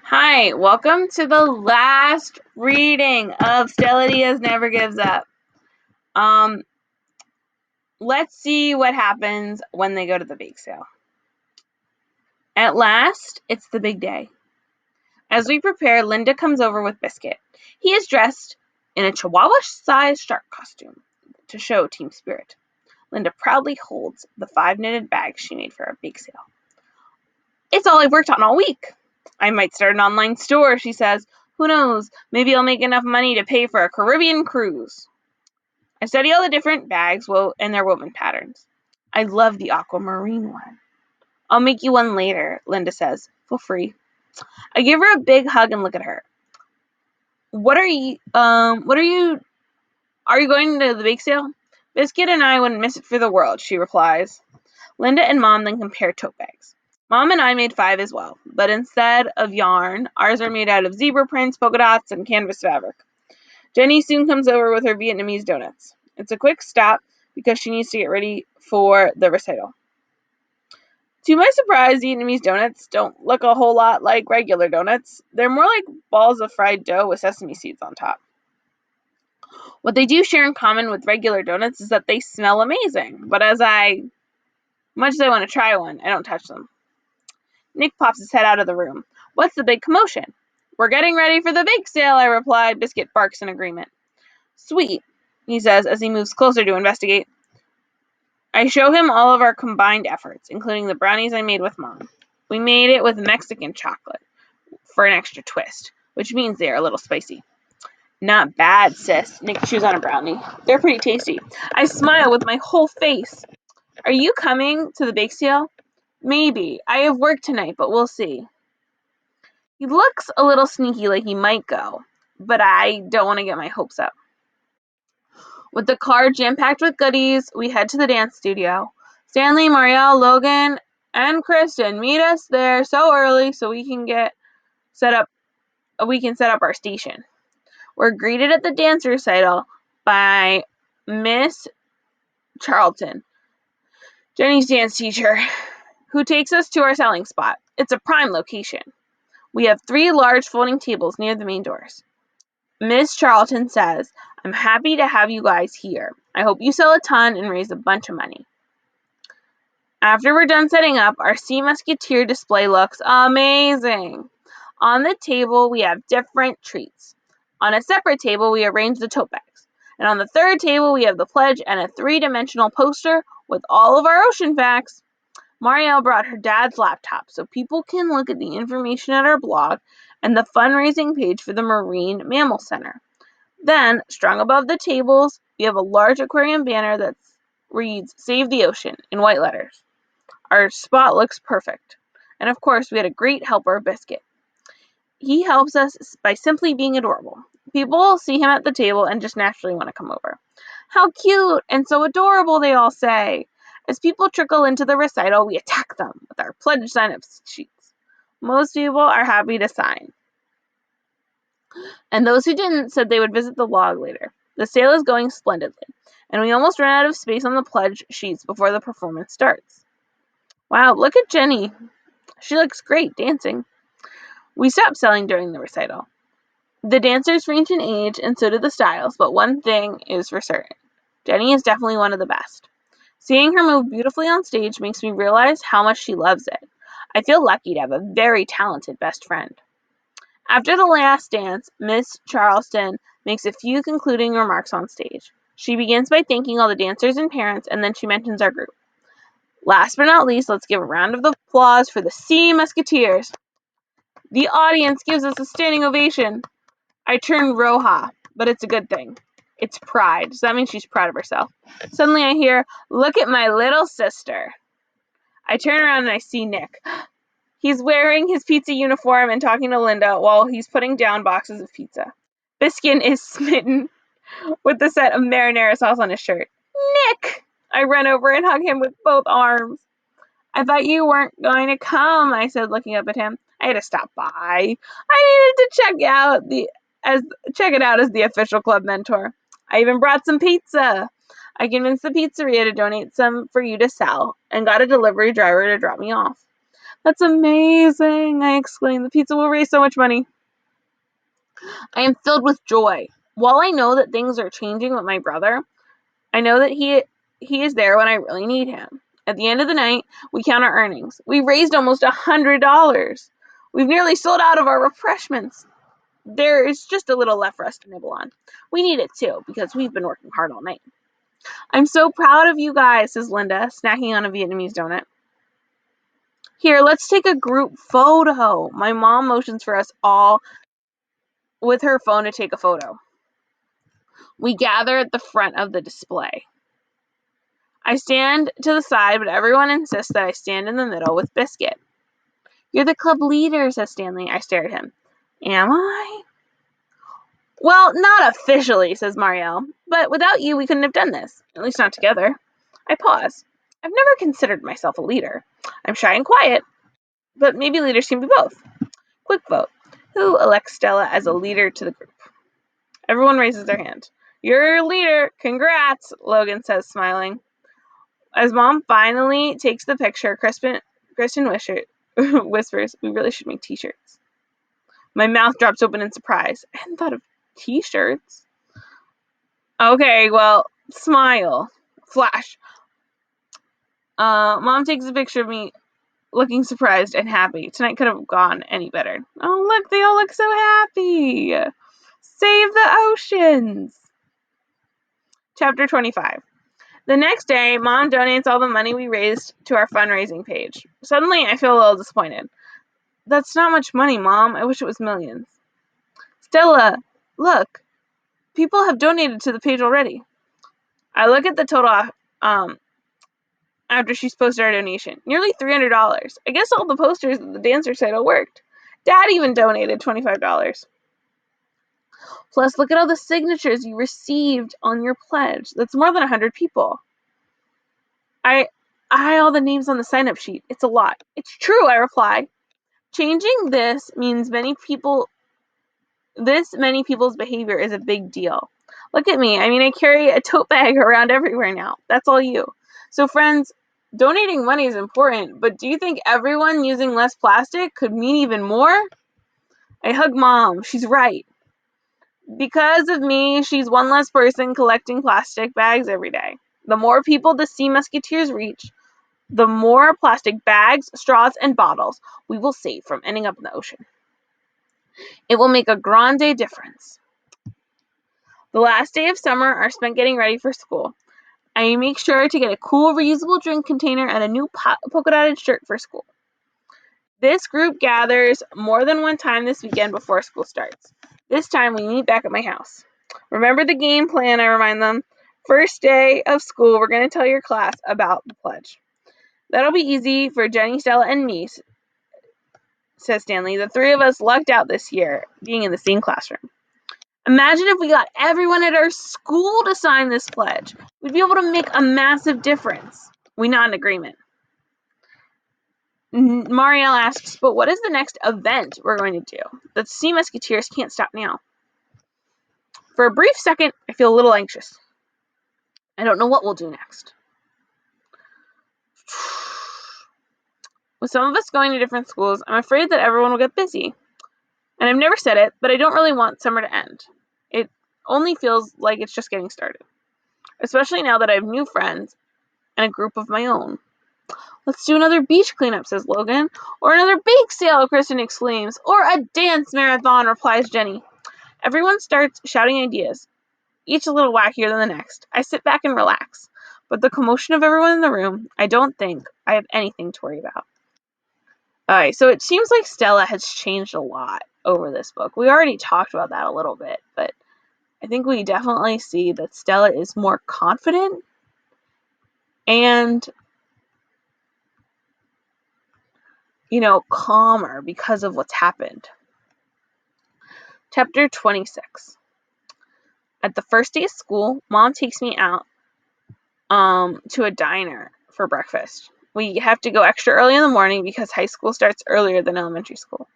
Hi, welcome to the last reading of Stella Diaz Never Gives Up. Let's see what happens when they go to the bake sale. At last, it's the big day. As we prepare, Linda comes over with Biscuit. He is dressed in a chihuahua-sized shark costume to show team spirit. Linda proudly holds the 5 knitted bags she made for our bake sale. It's all I've worked on all week. I might start an online store, she says. Who knows? Maybe I'll make enough money to pay for a Caribbean cruise. I study all the different bags and their woven patterns. I love the aquamarine one. I'll make you one later, Linda says, for free. I give her a big hug and look at her. Are you going to the bake sale? Biscuit and I wouldn't miss it for the world, she replies. Linda and Mom then compare tote bags. Mom and I made 5 as well, but instead of yarn, ours are made out of zebra prints, polka dots, and canvas fabric. Jenny soon comes over with her Vietnamese donuts. It's a quick stop because she needs to get ready for the recital. To my surprise, Vietnamese donuts don't look a whole lot like regular donuts. They're more like balls of fried dough with sesame seeds on top. What they do share in common with regular donuts is that they smell amazing, but much as I want to try one, I don't touch them. Nick pops his head out of the room. What's the big commotion? We're getting ready for the bake sale, I replied. Biscuit barks in agreement. Sweet, he says as he moves closer to investigate. I show him all of our combined efforts, including the brownies I made with Mom. We made it with Mexican chocolate for an extra twist, which means they are a little spicy. Not bad, sis. Nick chews on a brownie. They're pretty tasty. I smile with my whole face. Are you coming to the bake sale? Maybe. I have work tonight, but we'll see. He looks a little sneaky like he might go, but I don't want to get my hopes up. With the car jam-packed with goodies, we head to the dance studio. Stanley, Marielle, Logan, and Kristen meet us there so early so we can set up our station. We're greeted at the dance recital by Miss Charlton, Jenny's dance teacher, who takes us to our selling spot. It's a prime location. We have 3 large folding tables near the main doors. Miss Charlton says, I'm happy to have you guys here. I hope you sell a ton and raise a bunch of money. After we're done setting up, our Sea Musketeer display looks amazing. On the table, we have different treats. On a separate table, we arrange the tote bags. And on the third table, we have the pledge and a 3-dimensional poster with all of our ocean facts. Marielle brought her dad's laptop so people can look at the information at our blog and the fundraising page for the Marine Mammal Center. Then, strung above the tables, we have a large aquarium banner that reads, Save the Ocean, in white letters. Our spot looks perfect. And of course, we had a great helper, Biscuit. He helps us by simply being adorable. People see him at the table and just naturally want to come over. How cute and so adorable, they all say. As people trickle into the recital, we attack them with our pledge sign-up sheets. Most people are happy to sign. And those who didn't said they would visit the log later. The sale is going splendidly, and we almost ran out of space on the pledge sheets before the performance starts. Wow, look at Jenny. She looks great dancing. We stopped selling during the recital. The dancers range in age, and so do the styles, but one thing is for certain. Jenny is definitely one of the best. Seeing her move beautifully on stage makes me realize how much she loves it. I feel lucky to have a very talented best friend. After the last dance, Miss Charleston makes a few concluding remarks on stage. She begins by thanking all the dancers and parents, and then she mentions our group. Last but not least, let's give a round of applause for the Sea Musketeers. The audience gives us a standing ovation. I turn Roja, but it's a good thing. It's pride, so that means she's proud of herself. Suddenly I hear, look at my little sister. I turn around and I see Nick. He's wearing his pizza uniform and talking to Linda while he's putting down boxes of pizza. Biskin is smitten with the set of marinara sauce on his shirt. Nick! I run over and hug him with both arms. I thought you weren't going to come, I said, looking up at him. I had to stop by. I needed to check it out as the official club mentor. I even brought some pizza. I convinced the pizzeria to donate some for you to sell and got a delivery driver to drop me off. That's amazing, I exclaimed. The pizza will raise so much money. I am filled with joy. While I know that things are changing with my brother, I know that he is there when I really need him. At the end of the night, we count our earnings. We raised almost $100. We've nearly sold out of our refreshments. There is just a little left for us to nibble on. We need it too, because we've been working hard all night. I'm so proud of you guys, says Linda, snacking on a Vietnamese donut. Here, let's take a group photo. My mom motions for us all with her phone to take a photo. We gather at the front of the display. I stand to the side, but everyone insists that I stand in the middle with Biscuit. You're the club leader, says Stanley. I stare at him. Am I? Well, not officially, says Marielle, but without you, we couldn't have done this, at least not together. I pause. I've never considered myself a leader. I'm shy and quiet, but maybe leaders can be both. Quick vote. Who elects Stella as a leader to the group? Everyone raises their hand. You're a leader. Congrats, Logan says, smiling. As Mom finally takes the picture, Kristen whispers, we really should make t-shirts. My mouth drops open in surprise. I hadn't thought of t-shirts. Okay, well, smile. Flash. Mom takes a picture of me looking surprised and happy. Tonight could have gone any better. Oh, look, they all look so happy. Save the oceans. Chapter 25. The next day, Mom donates all the money we raised to our fundraising page. Suddenly, I feel a little disappointed. That's not much money, Mom. I wish it was millions. Stella, look. People have donated to the page already. I look at the total after she's posted our donation. Nearly $300. I guess all the posters at the dance recital worked. Dad even donated $25. Plus, look at all the signatures you received on your pledge. That's more than 100 people. I all the names on the sign-up sheet. It's a lot. It's true, I reply. Changing this means many people's behavior is a big deal. Look at me. I mean, I carry a tote bag around everywhere now. That's all you. So friends, donating money is important, but do you think everyone using less plastic could mean even more? I hug Mom. She's right. Because of me, she's one less person collecting plastic bags every day. The more people the Sea Musketeers reach, the more plastic bags, straws, and bottles we will save from ending up in the ocean. It will make a grande difference. The last day of summer are spent getting ready for school. I make sure to get a cool, reusable drink container and a new polka-dotted shirt for school. This group gathers more than one time this weekend before school starts. This time we meet back at my house. Remember the game plan, I remind them. First day of school, we're going to tell your class about the pledge. That'll be easy for Jenny, Stella, and me, says Stanley. The three of us lucked out this year, being in the same classroom. Imagine if we got everyone at our school to sign this pledge. We'd be able to make a massive difference. We nod in agreement. Marielle asks, but what is the next event we're going to do? The Sea Musketeers can't stop now. For a brief second, I feel a little anxious. I don't know what we'll do next. With some of us going to different schools, I'm afraid that everyone will get busy. And I've never said it, but I don't really want summer to end. It only feels like it's just getting started. Especially now that I have new friends and a group of my own. Let's do another beach cleanup, says Logan. Or another bake sale, Kristen exclaims. Or a dance marathon, replies Jenny. Everyone starts shouting ideas, each a little wackier than the next. I sit back and relax. But the commotion of everyone in the room, I don't think I have anything to worry about. Alright, so it seems like Stella has changed a lot over this book. We already talked about that a little bit, but I think we definitely see that Stella is more confident and, calmer because of what's happened. Chapter 26. At the first day of school, Mom takes me out to a diner for breakfast. We have to go extra early in the morning because high school starts earlier than elementary school.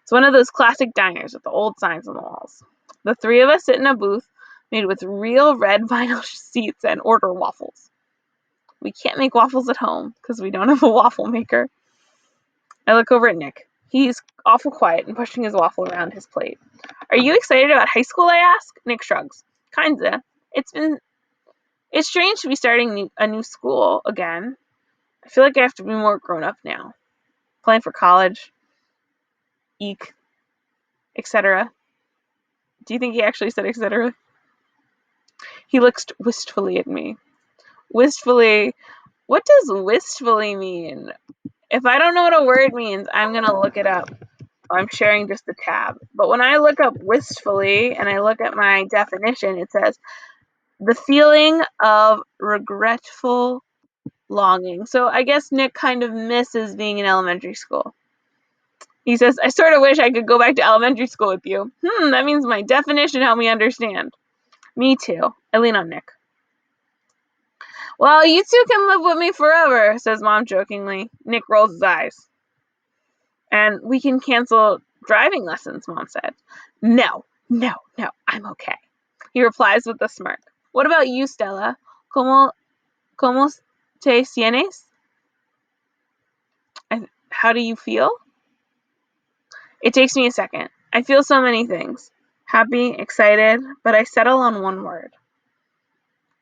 It's one of those classic diners with the old signs on the walls. The three of us sit in a booth made with real red vinyl seats and order waffles. We can't make waffles at home because we don't have a waffle maker. I look over at Nick. He's awful quiet and pushing his waffle around his plate. Are you excited about high school, I ask? Nick shrugs. Kinda. It's strange to be starting a new school again. I feel like I have to be more grown up now. Applying for college, eek, etc. Do you think he actually said etc.? He looks wistfully at me. Wistfully? What does wistfully mean? If I don't know what a word means, I'm going to look it up. I'm sharing just the tab. But when I look up wistfully and I look at my definition, it says the feeling of regretful longing. So I guess Nick kind of misses being in elementary school. He says, I sort of wish I could go back to elementary school with you. That means my definition helped me understand. Me too. I lean on Nick. Well, you two can live with me forever, says Mom jokingly. Nick rolls his eyes. And we can cancel driving lessons, Mom said. No, I'm okay. He replies with a smirk. What about you, Stella? ¿Cómo te sientes? How do you feel? It takes me a second. I feel so many things. Happy, excited, but I settle on one word.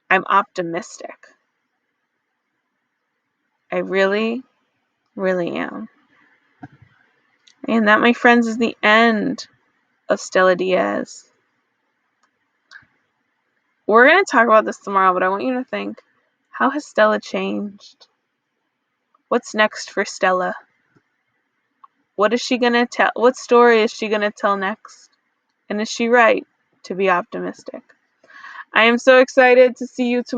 I'm optimistic. I really, really am. And that, my friends, is the end of Stella Diaz. We're going to talk about this tomorrow, but I want you to think, how has Stella changed? What's next for Stella? What is she going to tell? What story is she going to tell next? And is she right to be optimistic? I am so excited to see you tomorrow.